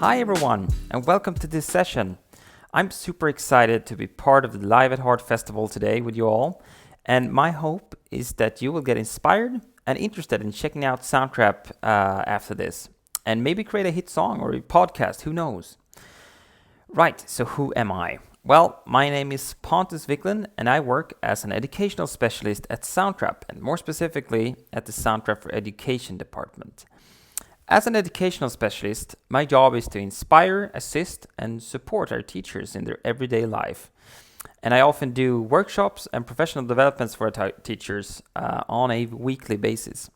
Hi everyone, and welcome to this session. I'm super excited to be part of the Live at Heart Festival today with you all, and my hope is that you will get inspired and interested in checking out Soundtrap after this, and maybe create a hit song or a podcast, who knows? Right, so who am I? Well, my name is Pontus Wiklund, and I work as an educational specialist at Soundtrap, and more specifically at the Soundtrap for Education department. As an educational specialist, my job is to inspire, assist, and support our teachers in their everyday life. And I often do workshops and professional developments for teachers on a weekly basis.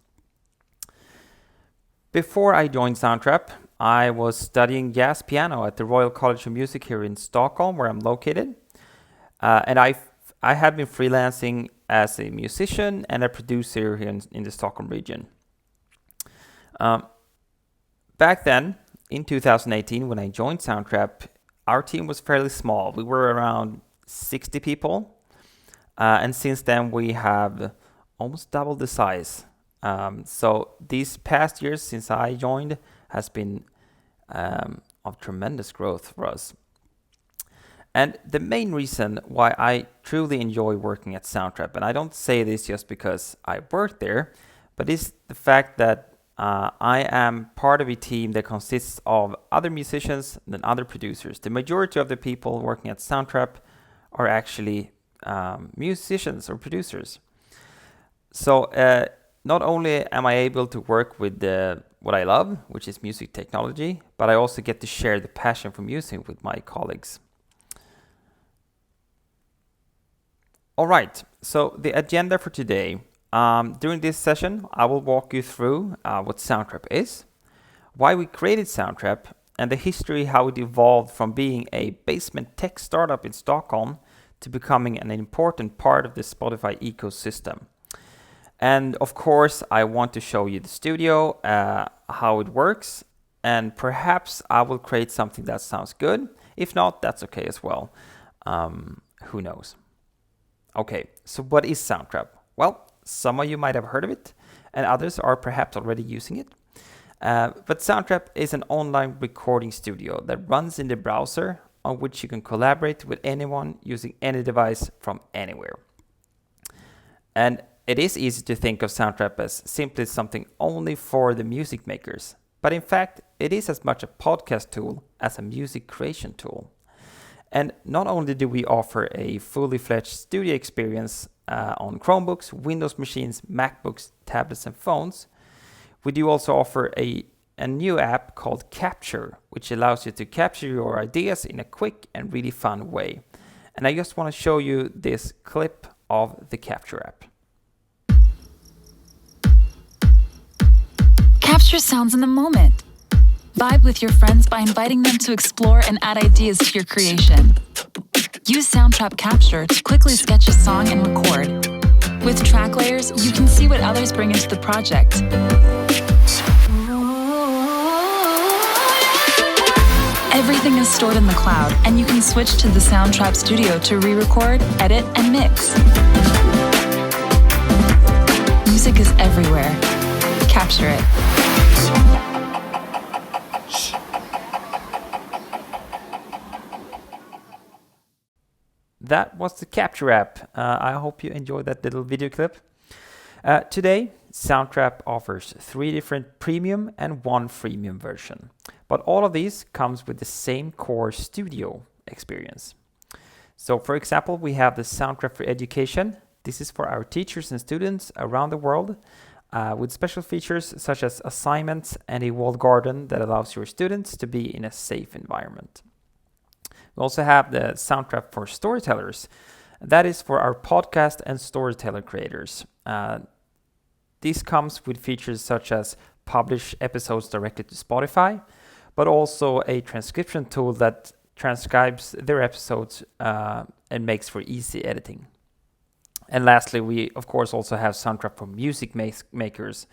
Before I joined Soundtrap, I was studying jazz piano at the Royal College of Music here in Stockholm, where I'm located. And I have been freelancing as a musician and a producer here in the Stockholm region. Back then, in 2018, when I joined Soundtrap, our team was fairly small. We were around 60 people. And since then, we have almost doubled the size. So these past years since I joined has been of tremendous growth for us. And the main reason why I truly enjoy working at Soundtrap, and I don't say this just because I work there, but it's the fact that I am part of a team that consists of other musicians and other producers. The majority of the people working at Soundtrap are actually musicians or producers. So not only am I able to work with what I love, which is music technology, but I also get to share the passion for music with my colleagues. All right, so the agenda for today. During this session, I will walk you through what Soundtrap is, why we created Soundtrap, and the history how it evolved from being a basement tech startup in Stockholm to becoming an important part of the Spotify ecosystem. And of course, I want to show you the studio, how it works, and perhaps I will create something that sounds good. If not, that's okay as well. Who knows? Okay, so what is Soundtrap? Well, some of you might have heard of it, and others are perhaps already using it. But Soundtrap is an online recording studio that runs in the browser, on which you can collaborate with anyone using any device from anywhere. And it is easy to think of Soundtrap as simply something only for the music makers. But in fact, it is as much a podcast tool as a music creation tool. And not only do we offer a fully fledged studio experience on Chromebooks, Windows machines, MacBooks, tablets, and phones, we do also offer a new app called Capture, which allows you to capture your ideas in a quick and really fun way. And I just want to show you this clip of the Capture app. Capture sounds in the moment. Vibe with your friends by inviting them to explore and add ideas to your creation. Use Soundtrap Capture to quickly sketch a song and record. With track layers, you can see what others bring into the project. Everything is stored in the cloud, and you can switch to the Soundtrap Studio to re-record, edit, and mix. Music is everywhere. Capture it. That was the Capture app. I hope you enjoyed that little video clip. Today, Soundtrap offers 3 different premium and 1 freemium version. But all of these comes with the same core studio experience. So for example, we have the Soundtrap for Education. This is for our teachers and students around the world with special features such as assignments and a walled garden that allows your students to be in a safe environment. We also have the Soundtrap for Storytellers. That is for our podcast and storyteller creators. This comes with features such as publish episodes directly to Spotify, but also a transcription tool that transcribes their episodes and makes for easy editing. And lastly, we of course also have Soundtrap for music makers.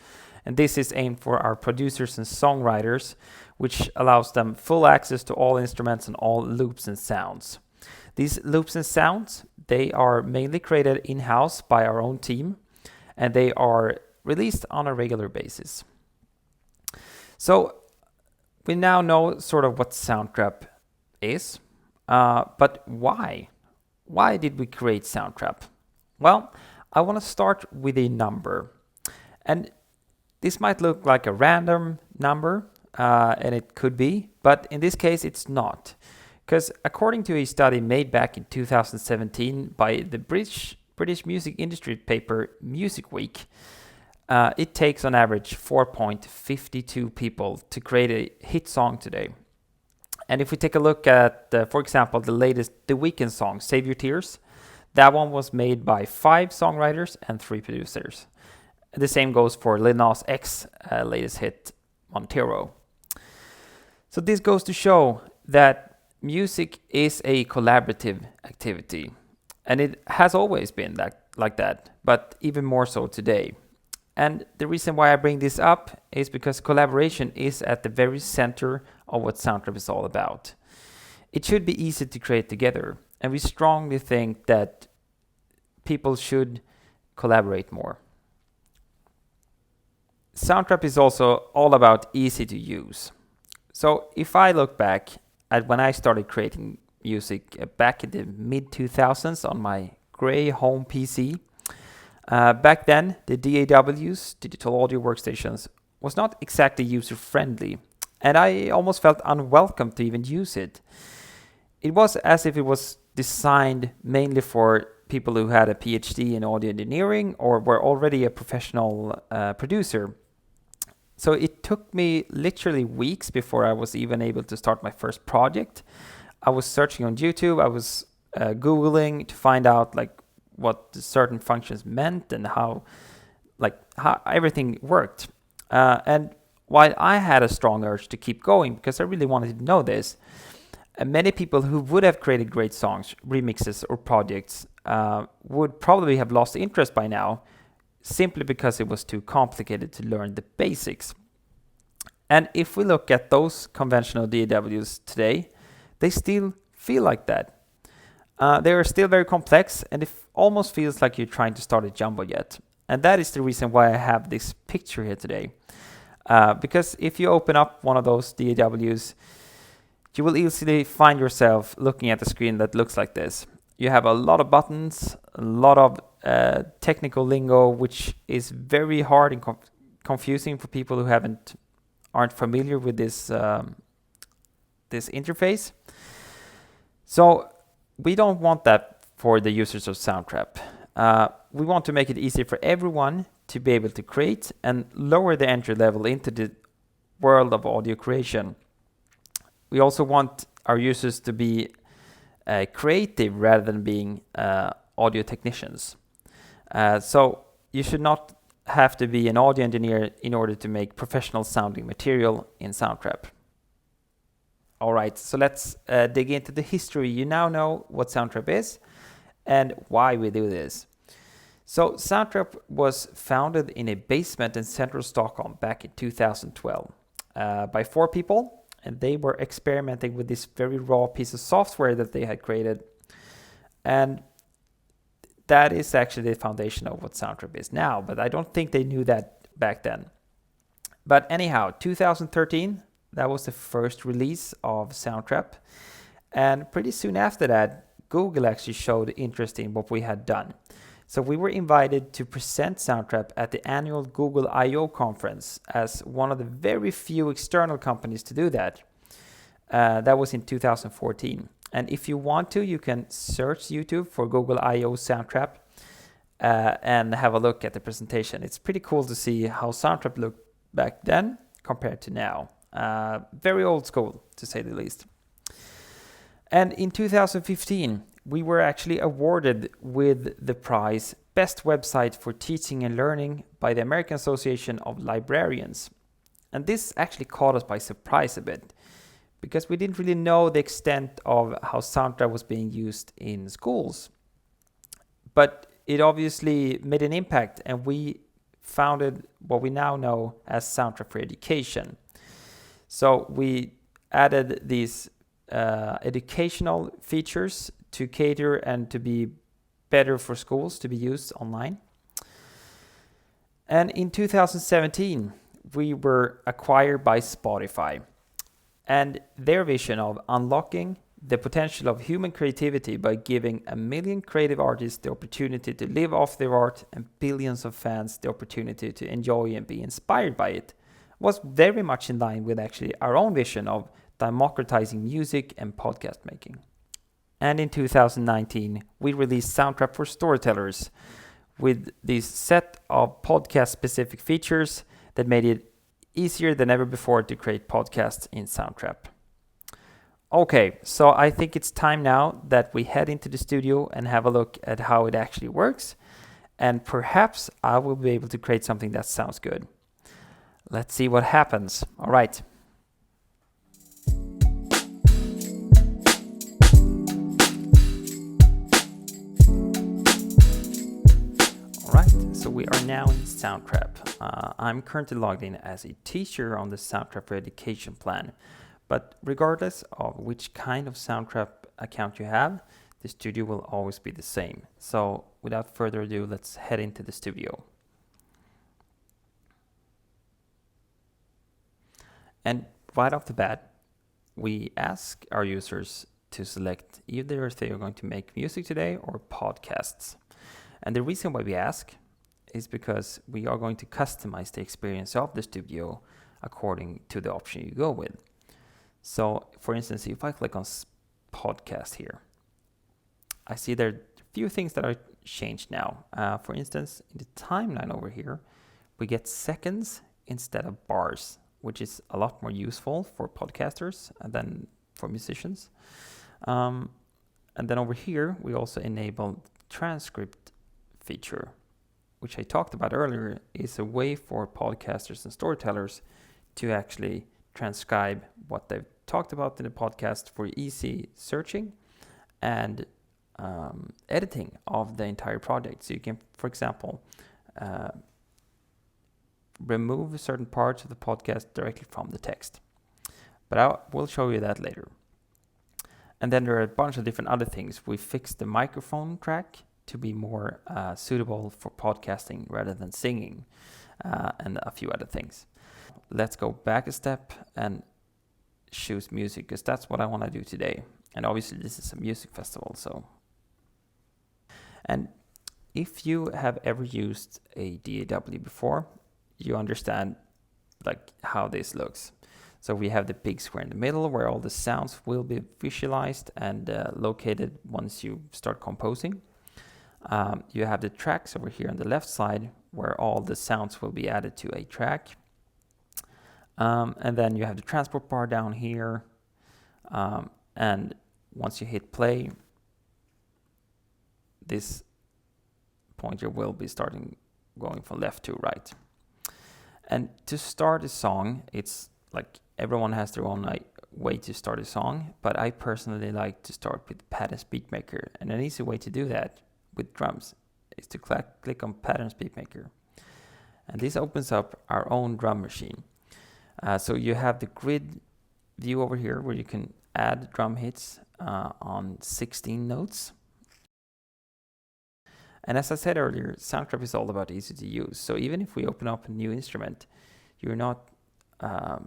And this is aimed for our producers and songwriters, which allows them full access to all instruments and all loops and sounds. These loops and sounds, they are mainly created in-house by our own team, and they are released on a regular basis. So we now know sort of what Soundtrap is, but why? Why did we create Soundtrap? Well, I want to start with a number. And this might look like a random number, and it could be, but in this case it's not. Because according to a study made back in 2017 by the British music industry paper Music Week, it takes on average 4.52 people to create a hit song today. And if we take a look at, for example, the latest The Weeknd song, Save Your Tears, that one was made by 5 songwriters and 3 producers. The same goes for Lil Nas X's latest hit, Montero. So this goes to show that music is a collaborative activity. And it has always been like that, but even more so today. And the reason why I bring this up is because collaboration is at the very center of what Soundtrap is all about. It should be easy to create together, and we strongly think that people should collaborate more. Soundtrap is also all about easy to use. So if I look back at when I started creating music back in the mid-2000s on my gray home PC, back then the DAWs, digital audio workstations, was not exactly user-friendly, and I almost felt unwelcome to even use it. It was as if it was designed mainly for people who had a PhD in audio engineering or were already a professional producer. So it took me literally weeks before I was even able to start my first project. I was searching on YouTube, I was Googling to find out like what certain functions meant and how everything worked. And while I had a strong urge to keep going because I really wanted to know this, many people who would have created great songs, remixes or projects would probably have lost interest by now, simply because it was too complicated to learn the basics. And if we look at those conventional DAWs today, they still feel like that. They are still very complex, and it almost feels like you're trying to start a jumbo jet. And that is the reason why I have this picture here today. Because if you open up one of those DAWs, you will easily find yourself looking at a screen that looks like this. You have a lot of buttons, a lot of technical lingo, which is very hard and confusing for people who aren't familiar with this interface. So we don't want that for the users of Soundtrap. We want to make it easier for everyone to be able to create and lower the entry level into the world of audio creation. We also want our users to be creative rather than being audio technicians. So you should not have to be an audio engineer in order to make professional sounding material in Soundtrap. All right, so let's dig into the history. You now know what Soundtrap is and why we do this. So Soundtrap was founded in a basement in central Stockholm back in 2012 by 4 people, and they were experimenting with this very raw piece of software that they had created. And that is actually the foundation of what Soundtrap is now, but I don't think they knew that back then. But anyhow, 2013, that was the first release of Soundtrap. And pretty soon after that, Google actually showed interest in what we had done. So we were invited to present Soundtrap at the annual Google I/O conference as one of the very few external companies to do that. That was in 2014. And if you want to, you can search YouTube for Google I/O Soundtrap and have a look at the presentation. It's pretty cool to see how Soundtrap looked back then compared to now. Very old school, to say the least. And in 2015, we were actually awarded with the prize Best Website for Teaching and Learning by the American Association of Librarians. And this actually caught us by surprise a bit, because we didn't really know the extent of how Soundtrap was being used in schools. But it obviously made an impact, and we founded what we now know as Soundtrap for Education. So we added these educational features to cater and to be better for schools to be used online. And in 2017, we were acquired by Spotify. And their vision of unlocking the potential of human creativity by giving 1 million creative artists the opportunity to live off their art and billions of fans the opportunity to enjoy and be inspired by it was very much in line with actually our own vision of democratizing music and podcast making. And in 2019, we released Soundtrap for Storytellers with this set of podcast-specific features that made it easier than ever before to create podcasts in Soundtrap. Okay, so I think it's time now that we head into the studio and have a look at how it actually works, and perhaps I will be able to create something that sounds good. Let's see what happens. All right. So we are now in Soundtrap. I'm currently logged in as a teacher on the Soundtrap for Education plan. But regardless of which kind of Soundtrap account you have, the studio will always be the same. So without further ado, let's head into the studio. And right off the bat, we ask our users to select either if they are going to make music today or podcasts. And the reason why we ask is because we are going to customize the experience of the studio according to the option you go with. So, for instance, if I click on podcast here, I see there are a few things that are changed now. For instance, in the timeline over here, we get seconds instead of bars, which is a lot more useful for podcasters than for musicians. And then over here, we also enable transcript feature, which I talked about earlier, is a way for podcasters and storytellers to actually transcribe what they've talked about in the podcast for easy searching and editing of the entire project. So you can, for example, remove certain parts of the podcast directly from the text. But I will show you that later. And then there are a bunch of different other things. We fixed the microphone track to be more suitable for podcasting rather than singing, and a few other things. Let's go back a step and choose music, because that's what I want to do today. And obviously this is a music festival, so. And if you have ever used a DAW before, you understand like how this looks. So we have the big square in the middle where all the sounds will be visualized and located once you start composing. You have the tracks over here on the left side where all the sounds will be added to a track. And then you have the transport bar down here. And once you hit play, this pointer will be going from left to right. And to start a song, it's like everyone has their own way to start a song, but I personally like to start with Patterns Beatmaker. And an easy way to do that with drums is to click on Patterns Beatmaker. And this opens up our own drum machine. So you have the grid view over here where you can add drum hits on 16 notes. And as I said earlier, Soundcraft is all about easy to use. So even if we open up a new instrument, you're not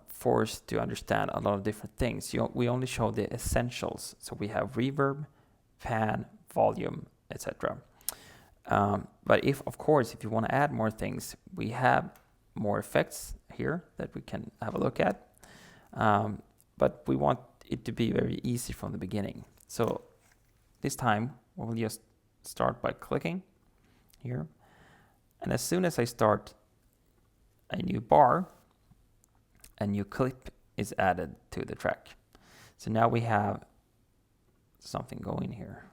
forced to understand a lot of different things. We only show the essentials. So we have reverb, pan, volume, etc. But if you want to add more things, we have more effects here that we can have a look at. But we want it to be very easy from the beginning. So this time we'll just start by clicking here. And as soon as I start a new bar, a new clip is added to the track. So now we have something going here.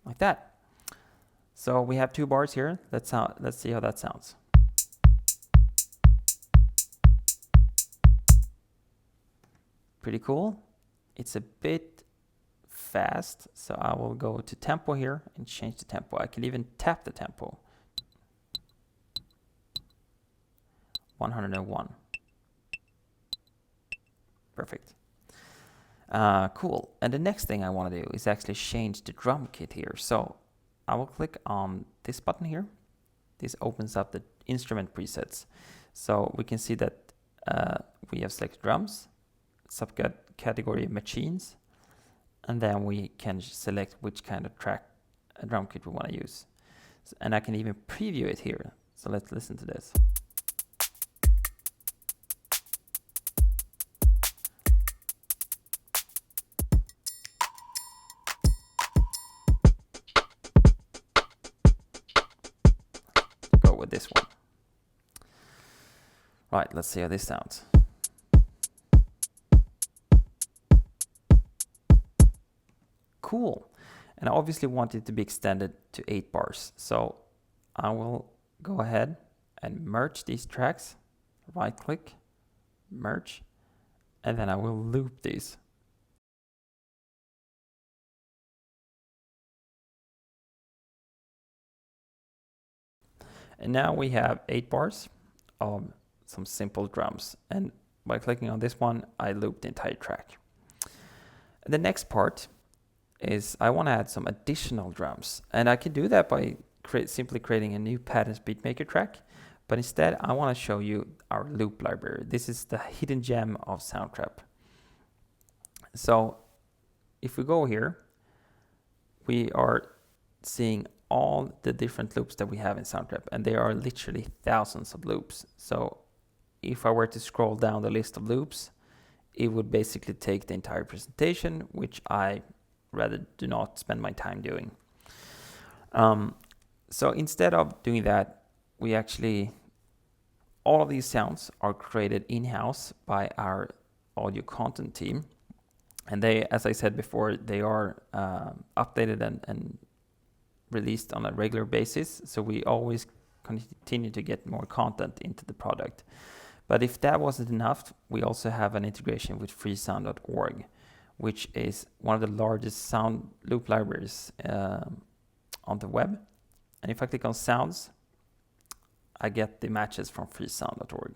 Like that. So we have two bars here. Let's see how that sounds. Pretty cool. It's a bit fast, so I will go to tempo here and change the tempo. I can even tap the tempo. 101. Perfect. Cool. And the next thing I want to do is actually change the drum kit here. So I will click on this button here. This opens up the instrument presets. So we can see that we have selected drums, subcategory machines, and then we can select which kind of drum kit we want to use. And I can even preview it here. So let's listen to this. Go with this one. Right, let's see how this sounds. Cool. And I obviously want it to be extended to 8 bars. So I will go ahead and merge these tracks. Right click, merge, and then I will loop these. And now we have 8 bars of some simple drums. And by clicking on this one, I loop the entire track. And the next part is I want to add some additional drums. And I can do that by simply creating a new Patterns Beatmaker track. But instead, I want to show you our loop library. This is the hidden gem of Soundtrap. So if we go here, we are seeing all the different loops that we have in Soundtrap. And there are literally thousands of loops. So if I were to scroll down the list of loops, it would basically take the entire presentation, which I rather do not spend my time doing. So instead of doing that, we actually, all of these sounds are created in-house by our audio content team. And they, as I said before, they are updated and released on a regular basis. So we always continue to get more content into the product. But if that wasn't enough, we also have an integration with freesound.org, which is one of the largest sound loop libraries on the web. And if I click on sounds, I get the matches from freesound.org.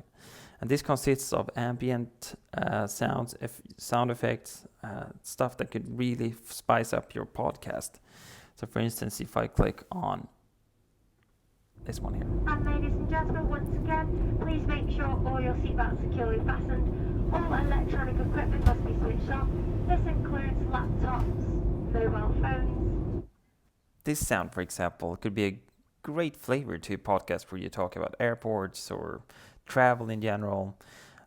And this consists of ambient sounds, sound effects, stuff that could really spice up your podcast. So for instance, if I click on this one here. And ladies and gentlemen, once again, please make sure all your seatbelts are securely fastened. All electronic equipment must be switched off. This includes laptops, mobile phones. This sound, for example, could be a great flavor to a podcast where you talk about airports or travel in general.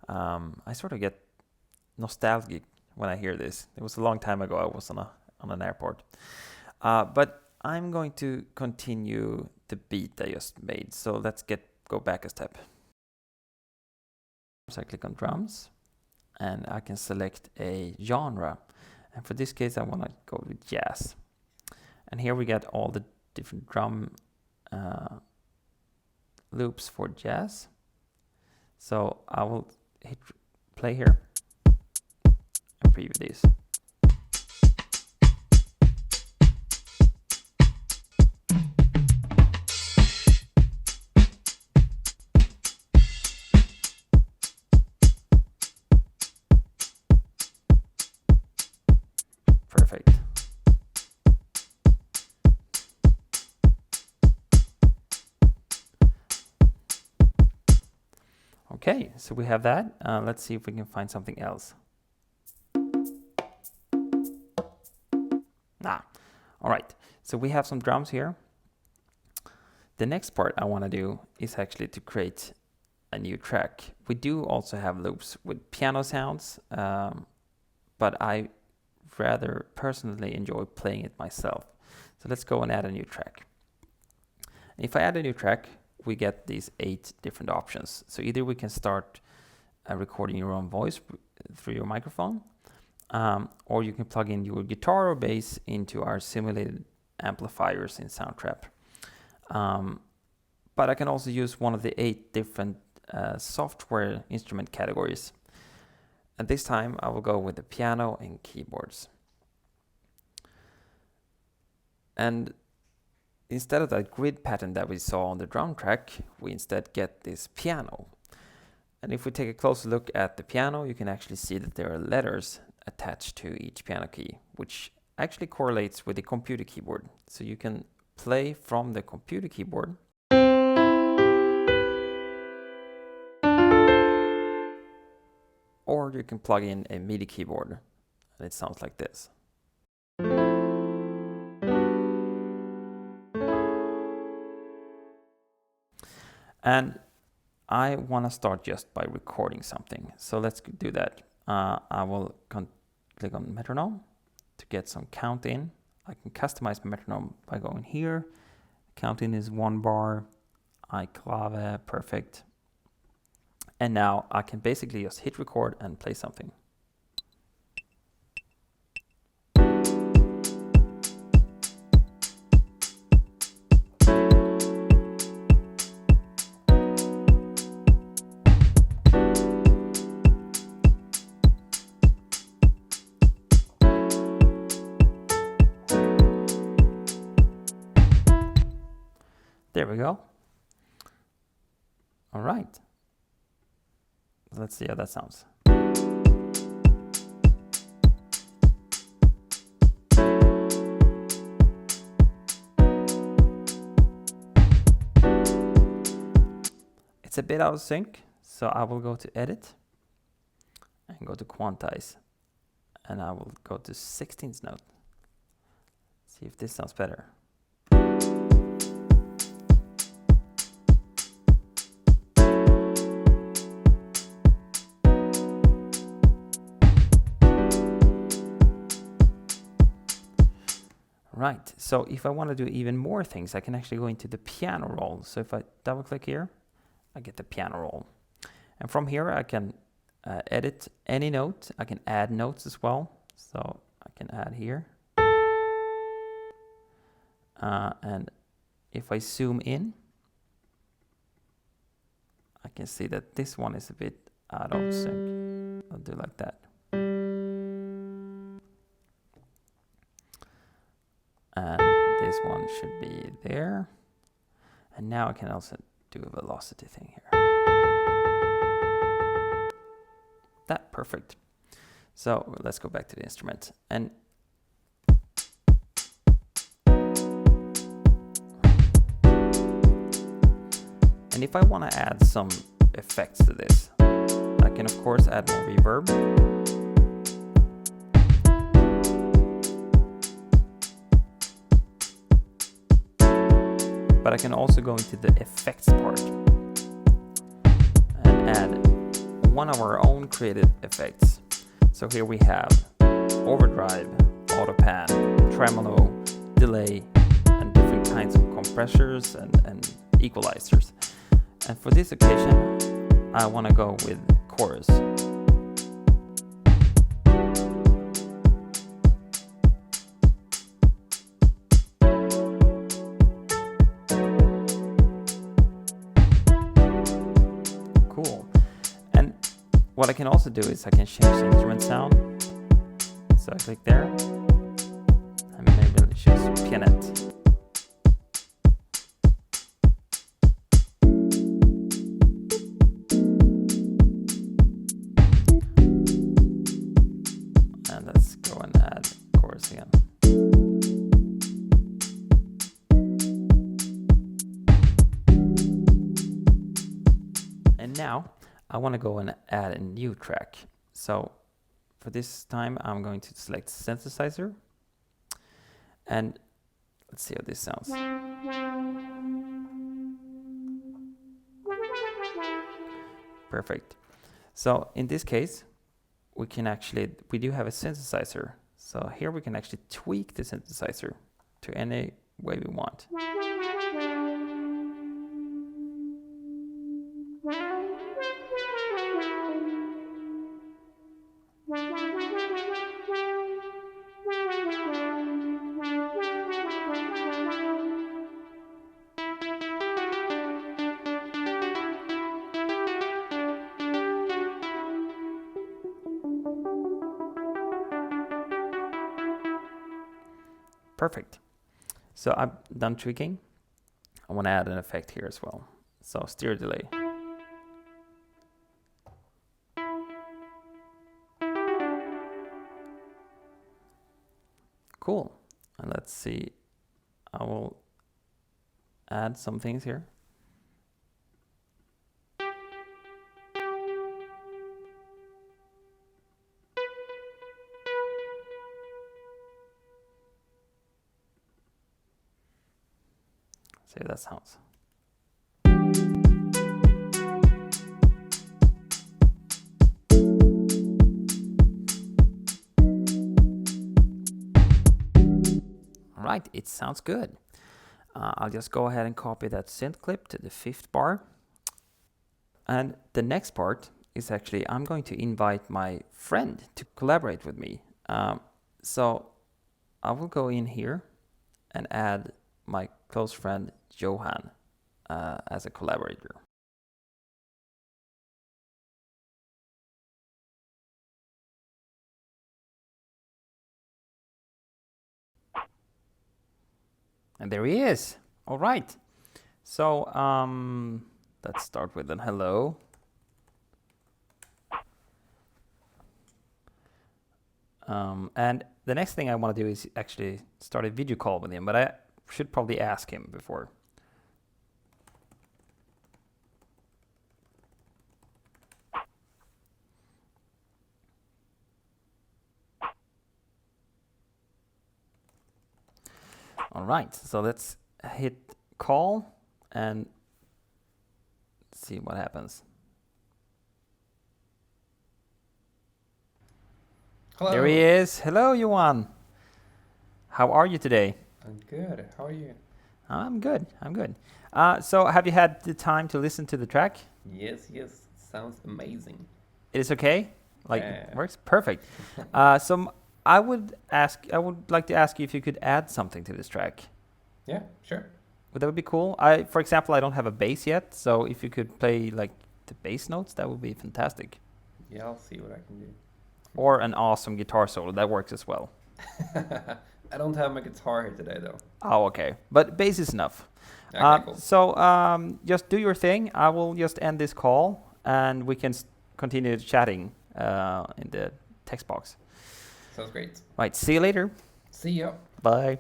I sort of get nostalgic when I hear this. It was a long time ago I was on an airport. But I'm going to continue the beat I just made. So let's go back a step. So I click on drums and I can select a genre. And for this case, I want to go with jazz. And here we get all the different drum loops for jazz. So I will hit play here and preview these. Perfect. Okay, so we have that. Let's see if we can find something else. All right. So we have some drums here. The next part I want to do is actually to create a new track. We do also have loops with piano sounds, but I rather personally enjoy playing it myself. So let's go and add a new track. If I add a new track, we get these 8 different options. So either we can start recording your own voice through your microphone, or you can plug in your guitar or bass into our simulated amplifiers in Soundtrap. But I can also use one of the 8 different software instrument categories. And this time I will go with the piano and keyboards. And instead of that grid pattern that we saw on the drum track, we instead get this piano. And if we take a closer look at the piano, you can actually see that there are letters attached to each piano key, which actually correlates with the computer keyboard. So you can play from the computer keyboard or you can plug in a MIDI keyboard, and it sounds like this. And I want to start just by recording something. So let's do that. I will click on metronome to get some count in. I can customize my metronome by going here. Count in is 1 bar. iClave, perfect. And now I can basically just hit record and play something. There we go. All right. Let's see how that sounds. It's a bit out of sync, so I will go to edit and go to quantize, and I will go to 16th note. See if this sounds better. Right, so if I want to do even more things, I can actually go into the piano roll. So if I double click here, I get the piano roll. And from here I can edit any note. I can add notes as well. So I can add here. And if I zoom in, I can see that this one is a bit out of sync. I'll do like that. And this one should be there. And now I can also do a velocity thing here. That, perfect. So let's go back to the instrument. And if I want to add some effects to this, I can of course add more reverb. But I can also go into the effects part and add one of our own created effects. So here we have overdrive, auto pan, tremolo, delay, and different kinds of compressors and equalizers. And for this occasion, I want to go with chorus. What I can also do is I can change the instrument sound. So I click there, and maybe I'll choose pianette. And let's go and add chorus again. And now I want to go and add a new track. So for this time, I'm going to select synthesizer. And let's see how this sounds. Perfect. So in this case, we do have a synthesizer. So here we can actually tweak the synthesizer to any way we want. Perfect. So I'm done tweaking. I want to add an effect here as well. So stereo delay. Cool. And let's see. I will add some things here. See how that sounds. All right, it sounds good. I'll just go ahead and copy that synth clip to the 5th bar. And the next part is actually, I'm going to invite my friend to collaborate with me. So I will go in here and add my close friend Johan as a collaborator. And there he is. All right. So let's start with an hello. And the next thing I want to do is actually start a video call with him, but I should probably ask him before. All right, so let's hit call and see what happens. Hello. There he is. Hello, Johan. How are you today? I'm good. How are you? I'm good. I'm good. So have you had the time to listen to the track? Yes. Sounds amazing. It is okay? Like, Yeah. works? Perfect. So I would like to ask you if you could add something to this track. Yeah, sure. Would that be cool? For example, I don't have a bass yet, so if you could play like the bass notes, that would be fantastic. Yeah, I'll see what I can do. Or an awesome guitar solo, that works as well. I don't have my guitar here today, though. Oh, okay. But bass is enough. Okay, cool. So just do your thing. I will just end this call, and we can continue chatting in the text box. Sounds great. Right. See you later. See ya. Bye.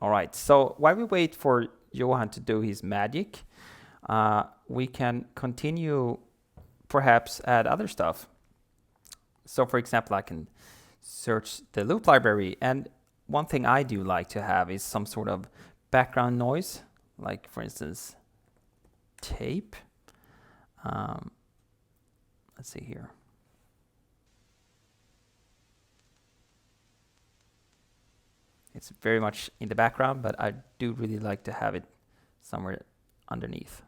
All right. So while we wait for Johan to do his magic, we can continue, perhaps add other stuff. So for example, I can search the loop library, and one thing I do like to have is some sort of background noise, like for instance, tape. Let's see here. It's very much in the background, but I do really like to have it somewhere underneath.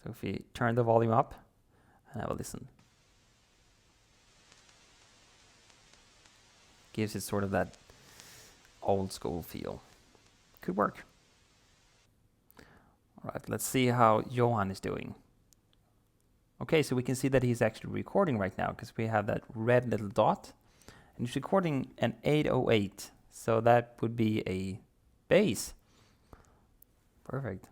So if we turn the volume up and have a listen. Gives it sort of that old school feel. Could work. All right, let's see how Johan is doing. Okay, so we can see that he's actually recording right now because we have that red little dot. And he's recording an 808. So that would be a bass. Perfect.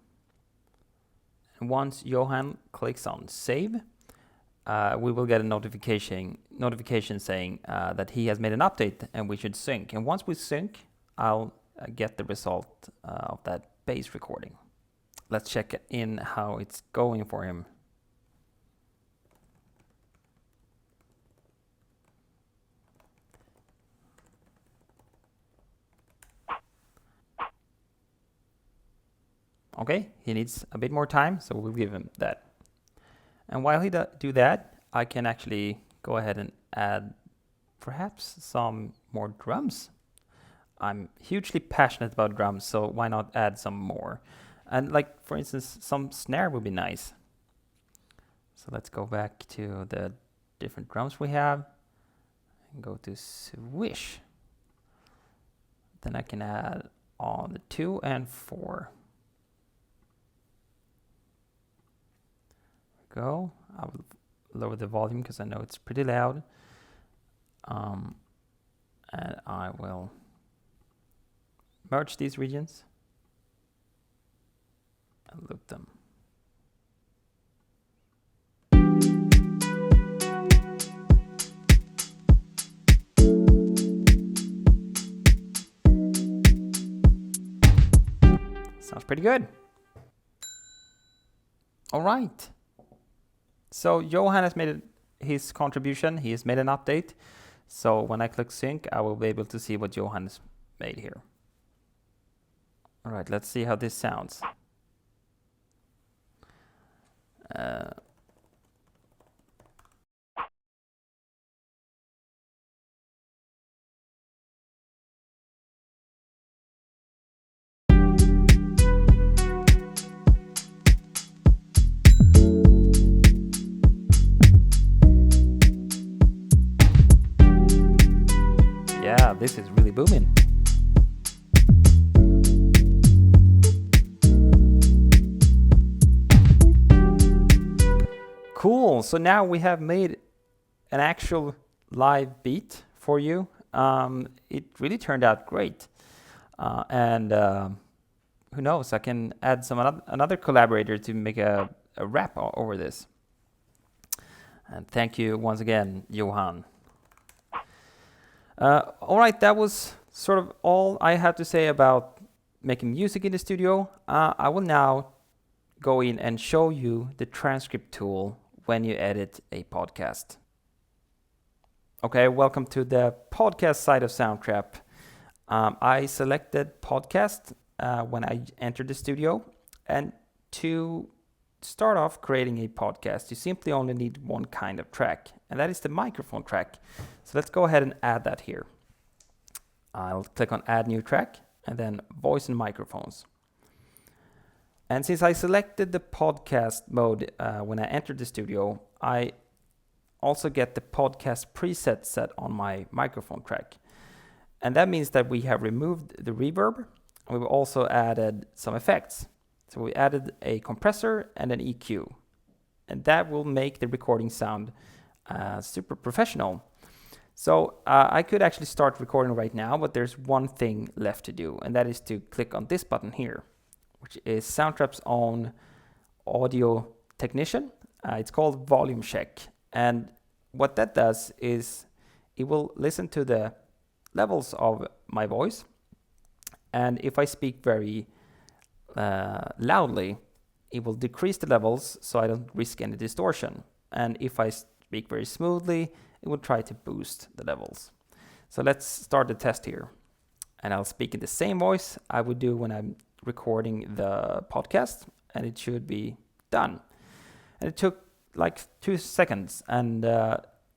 And once Johan clicks on save, we will get a notification saying that he has made an update and we should sync. And once we sync, I'll get the result of that bass recording. Let's check in how it's going for him. Okay, he needs a bit more time, so we'll give him that. And while he do that, I can actually go ahead and add perhaps some more drums. I'm hugely passionate about drums, so why not add some more? And like, for instance, some snare would be nice. So let's go back to the different drums we have and go to swish. Then I can add on the 2 and 4. Go. I will lower the volume because I know it's pretty loud. And I will merge these regions and loop them. Sounds pretty good. All right. So Johan has made his contribution. He has made an update. So when I click sync, I will be able to see what Johan has made here. All right, let's see how this sounds. Yeah, this is really booming. Cool. So now we have made an actual live beat for you. It really turned out great. And who knows, I can add another collaborator to make a rap over this. And thank you once again, Johan. All right, that was sort of all I had to say about making music in the studio. I will now go in and show you the transcript tool when you edit a podcast. Okay, welcome to the podcast side of Soundtrap. I selected podcast when I entered the studio, and to start off creating a podcast, you simply only need one kind of track, and that is the microphone track. So let's go ahead and add that here. I'll click on add new track and then voice and microphones. And since I selected the podcast mode when I entered the studio, I also get the podcast preset set on my microphone track. And that means that we have removed the reverb, and we've also added some effects. So we added a compressor and an EQ, and that will make the recording sound super professional. So I could actually start recording right now, but there's one thing left to do, and that is to click on this button here, which is Soundtrap's own audio technician. It's called volume check. And what that does is it will listen to the levels of my voice. And if I speak very loudly, it will decrease the levels so I don't risk any distortion. And if I speak very smoothly, it will try to boost the levels. So let's start the test here. And I'll speak in the same voice I would do when I'm recording the podcast, and it should be done. And it took like 2 seconds, and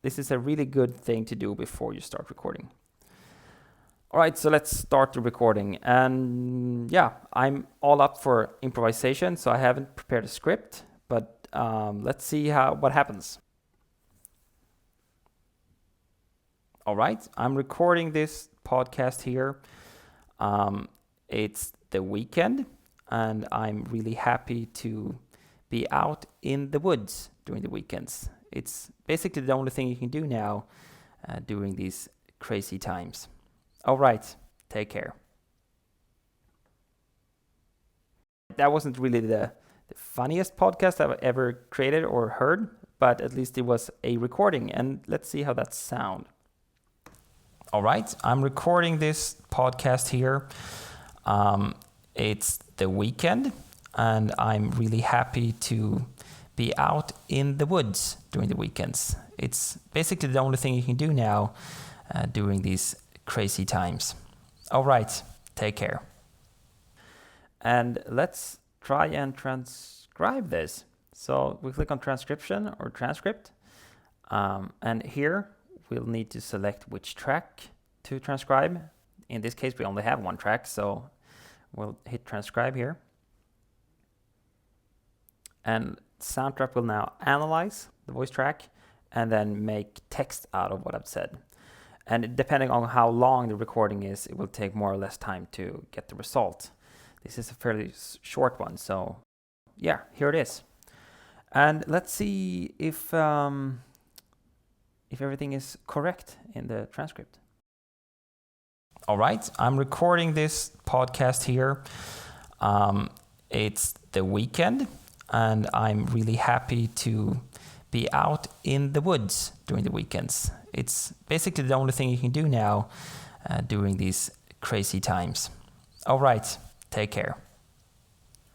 this is a really good thing to do before you start recording. All right, so let's start the recording. And yeah, I'm all up for improvisation, so I haven't prepared a script, but let's see what happens. All right, I'm recording this podcast here. It's the weekend, and I'm really happy to be out in the woods during the weekends. It's basically the only thing you can do now during these crazy times. All right, take care. That wasn't really the funniest podcast I've ever created or heard, but at least it was a recording, and let's see how that sounds. All right, I'm recording this podcast here. It's the weekend, and I'm really happy to be out in the woods during the weekends. It's basically the only thing you can do now during these crazy times. All right, take care. And let's try and transcribe this. So we click on transcription or transcript, and here we'll need to select which track to transcribe. In this case, we only have one track, so we'll hit transcribe here. And Soundtrap will now analyze the voice track and then make text out of what I've said. And depending on how long the recording is, it will take more or less time to get the result. This is a fairly short one, so yeah, here it is. And let's see if everything is correct in the transcript. All right, I'm recording this podcast here. It's the weekend, and I'm really happy to be out in the woods during the weekends. It's basically the only thing you can do now during these crazy times. All right, take care.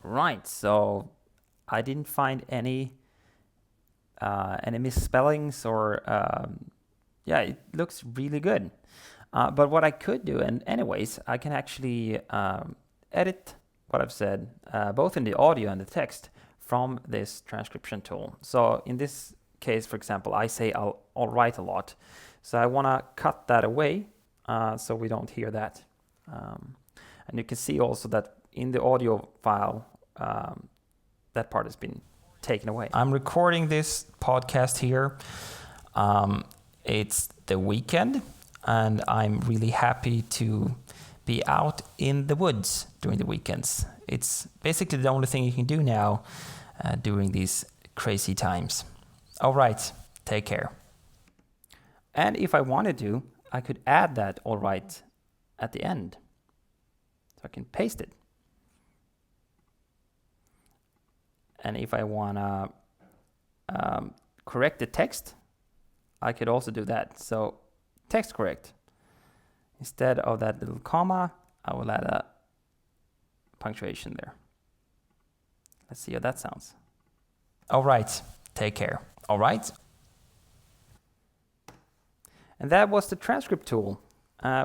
Right, so I didn't find any misspellings or yeah, it looks really good. But what I could do, and anyways, I can actually edit what I've said, both in the audio and the text, from this transcription tool. So in this case, for example, I say all right a lot. So I want to cut that away so we don't hear that. And you can see also that in the audio file, that part has been taken away. I'm recording this podcast here. It's the weekend, and I'm really happy to be out in the woods during the weekends. It's basically the only thing you can do now during these crazy times. All right, take care. And if I wanted to, I could add that all right at the end. So I can paste it. And if I want to correct the text, I could also do that. So text correct. Instead of that little comma, I will add a punctuation there. Let's see how that sounds. All right, take care. All right. And that was the transcript tool,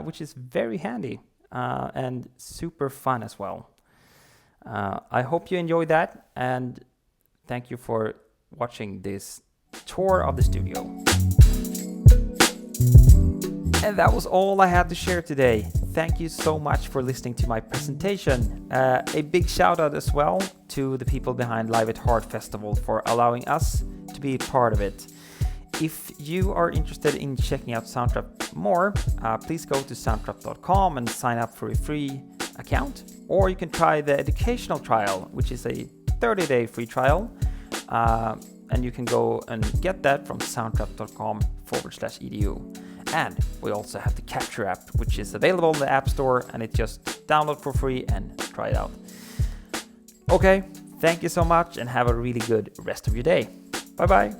which is very handy and super fun as well. I hope you enjoyed that, and thank you for watching this tour of the studio. And that was all I had to share today. Thank you so much for listening to my presentation. A big shout out as well to the people behind Live at Heart Festival for allowing us to be part of it. If you are interested in checking out Soundtrap more, please go to soundtrap.com and sign up for a free account. Or you can try the educational trial, which is a 30-day free trial. And you can go and get that from soundtrap.com/edu. And we also have the Capture app, which is available in the App Store, and it just download for free and try it out. Okay, thank you so much and have a really good rest of your day. Bye-bye.